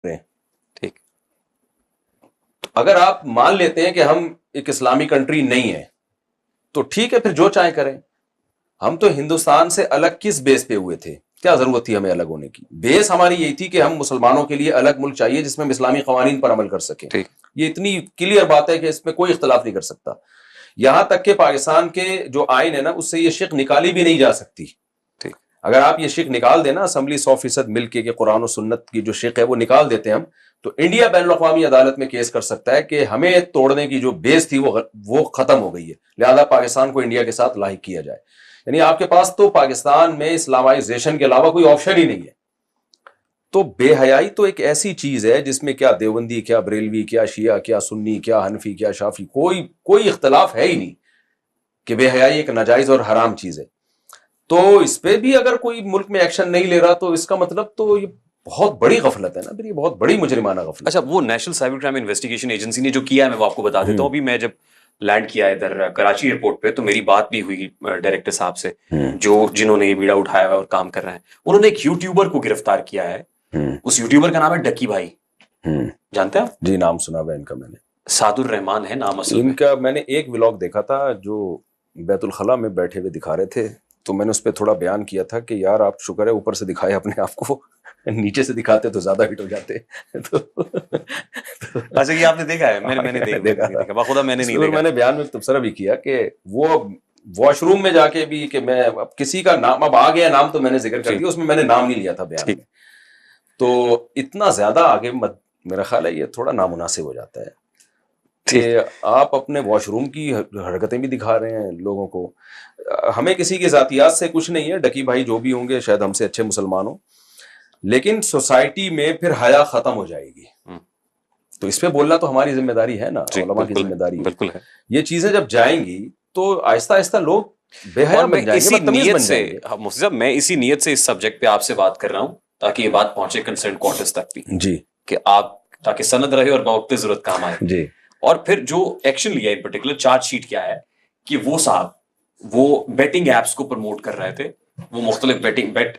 رہے ہیں. ٹھیک. اگر آپ مان لیتے ہیں کہ ہم ایک اسلامی کنٹری نہیں ہے تو ٹھیک ہے، پھر جو چاہیں کریں. ہم تو ہندوستان سے الگ کس بیس پہ ہوئے تھے؟ کیا ضرورت تھی ہمیں الگ ہونے کی؟ بیس ہماری یہی تھی کہ ہم مسلمانوں کے لیے الگ ملک چاہیے جس میں ہم اسلامی قوانین پر عمل کر سکیں. ٹھیک. یہ اتنی کلیئر بات ہے کہ اس میں کوئی اختلاف نہیں کر سکتا. یہاں تک کہ پاکستان کے جو آئین ہے نا، اس سے یہ شق نکالی بھی نہیں جا سکتی. ٹھیک. اگر آپ یہ شق نکال دینا اسمبلی 100% مل کے کہ قرآن و سنت کی جو شق ہے وہ نکال دیتے ہم، تو انڈیا بین الاقوامی عدالت میں کیس کر سکتا ہے کہ ہمیں توڑنے کی جو بیس تھی وہ ختم ہو گئی ہے، لہذا پاکستان کو انڈیا کے ساتھ لاحق کیا جائے. یعنی آپ کے پاس تو پاکستان میں اسلامائزیشن کے علاوہ کوئی آپشن ہی نہیں ہے. تو بے حیائی تو ایک ایسی چیز ہے جس میں کیا دیوبندی، کیا بریلوی، کیا شیعہ، کیا سنی، کیا حنفی، کیا شافی، کوئی اختلاف ہے ہی نہیں کہ بے حیائی ایک ناجائز اور حرام چیز ہے. تو اس پہ بھی اگر کوئی ملک میں ایکشن نہیں لے رہا تو اس کا مطلب تو یہ بہت بڑی غفلت ہے نا، پھر یہ بہت بڑی مجرمانہ غفلت. اچھا، وہ national cyber crime investigation agency نے جو کیا ہے میں وہ آپ کو بتا دیتا ہوں. ابھی میں جب لینڈ کیا ادھر کراچی ایئرپورٹ پہ تو میری بات بھی ہوئی ڈائریکٹر صاحب سے جنہوں نے یہ بیڑا اٹھایا ہوا اور کام کر رہے ہیں. انہوں نے ایک یوٹیوبر کو گرفتار کیا ہے. اس یوٹیوبر کا نام ہے ڈکی بھائی. جانتے ہیں آپ؟ جی، نام سنا ہوا ان کا میں نے. سعد الرحمان ہے نام اصل ان کا. میں نے ایک ولاگ دیکھا تھا جو بیت الخلاء میں بیٹھے ہوئے دکھا رہے تھے، تو میں نے اس پہ تھوڑا بیان کیا تھا کہ یار آپ شکر ہے اوپر سے دکھائے اپنے آپ کو، نیچے سے دکھاتے تو زیادہ ہٹ ہو جاتے. اچھا، یہ آپ نے دیکھا ہے؟ میں نے دیکھا باخدا میں نے نہیں دیکھا. میں نے بیان میں تبصرہ بھی کیا کہ وہ واش روم میں جا کے بھی کہ میں اب کسی کا نام اب آ گیا نام تو میں نے ذکر کر دیا، اس میں میں نے نام نہیں لیا تھا بیان میں. تو اتنا زیادہ آگے مت، میرا خیال ہے یہ تھوڑا نامناسب ہو جاتا ہے کہ آپ اپنے واش روم کی حرکتیں بھی دکھا رہے ہیں لوگوں کو. ہمیں کسی کی ذاتیات سے کچھ نہیں ہے، ڈکی بھائی جو بھی ہوں گے شاید ہم سے اچھے مسلمان ہوں، لیکن سوسائٹی میں پھر حیا ختم ہو جائے گی. تو اس پہ بولنا تو ہماری ذمہ داری ہے نا، علماء کی ذمہ داری ہے. بالکل ہے. یہ چیزیں جب جائیں گی تو آہستہ آہستہ لوگ بے حیا بن جائیں گے، بدتمیز بن جائیں گے. مفتی صاحب، میں اسی نیت سے اس سبجیکٹ پہ آپ سے بات کر رہا ہوں تاکہ یہ بات پہنچے کنسرن کوارٹرز تک بھی. جی. کہ آپ تاکہ سند رہے اور بوقت ضرورت کام آئے. جی. اور پھر جو ایکشن لیا ان پرٹیکولر چارج شیٹ کیا ہے کہ وہ صاحب وہ بیٹنگ ایپس کو پروموٹ کر رہے تھے. وہ مختلف بیٹ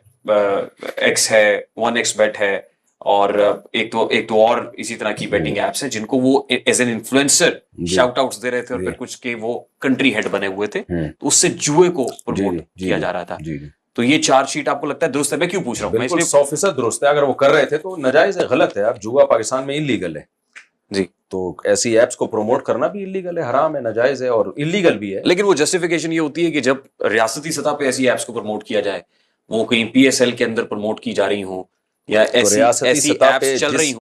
ایکس ہے، 1x بیٹ ہے، اور ایک تو اور اسی طرح کی بیٹنگ ایپس ہیں جن کو وہ as an influencer shout outs دے رہے تھے، اور پھر کچھ کے وہ کنٹری ہیڈ بنے ہوئے تھے، تو اس سے جوئے کو پروموٹ کیا جا رہا تھا. تو یہ چارج شیٹ آپ کو لگتا ہے درست ہے؟ میں کیوں پوچھ رہا ہوں، میں اس لیے 100% درست ہے. اگر وہ کر رہے تھے تو ناجائز ہے، غلط ہے. اب جوا پاکستان میں انلیگل ہے جی، تو ایسی ایپس کو پروموٹ کرنا بھی انلیگل ہے، حرام ہے، ناجائز ہے اور انلیگل بھی ہے. لیکن وہ جسٹیفیکیشن یہ ہوتی ہے کہ جب ریاستی سطح پہ ایسی ایپس کو پروموٹ کیا جائے، وہ کہیں پی ایس ایل کے اندر پروموٹ کی جا رہی ہوں یا ایسی ایپس چل رہی ہوں.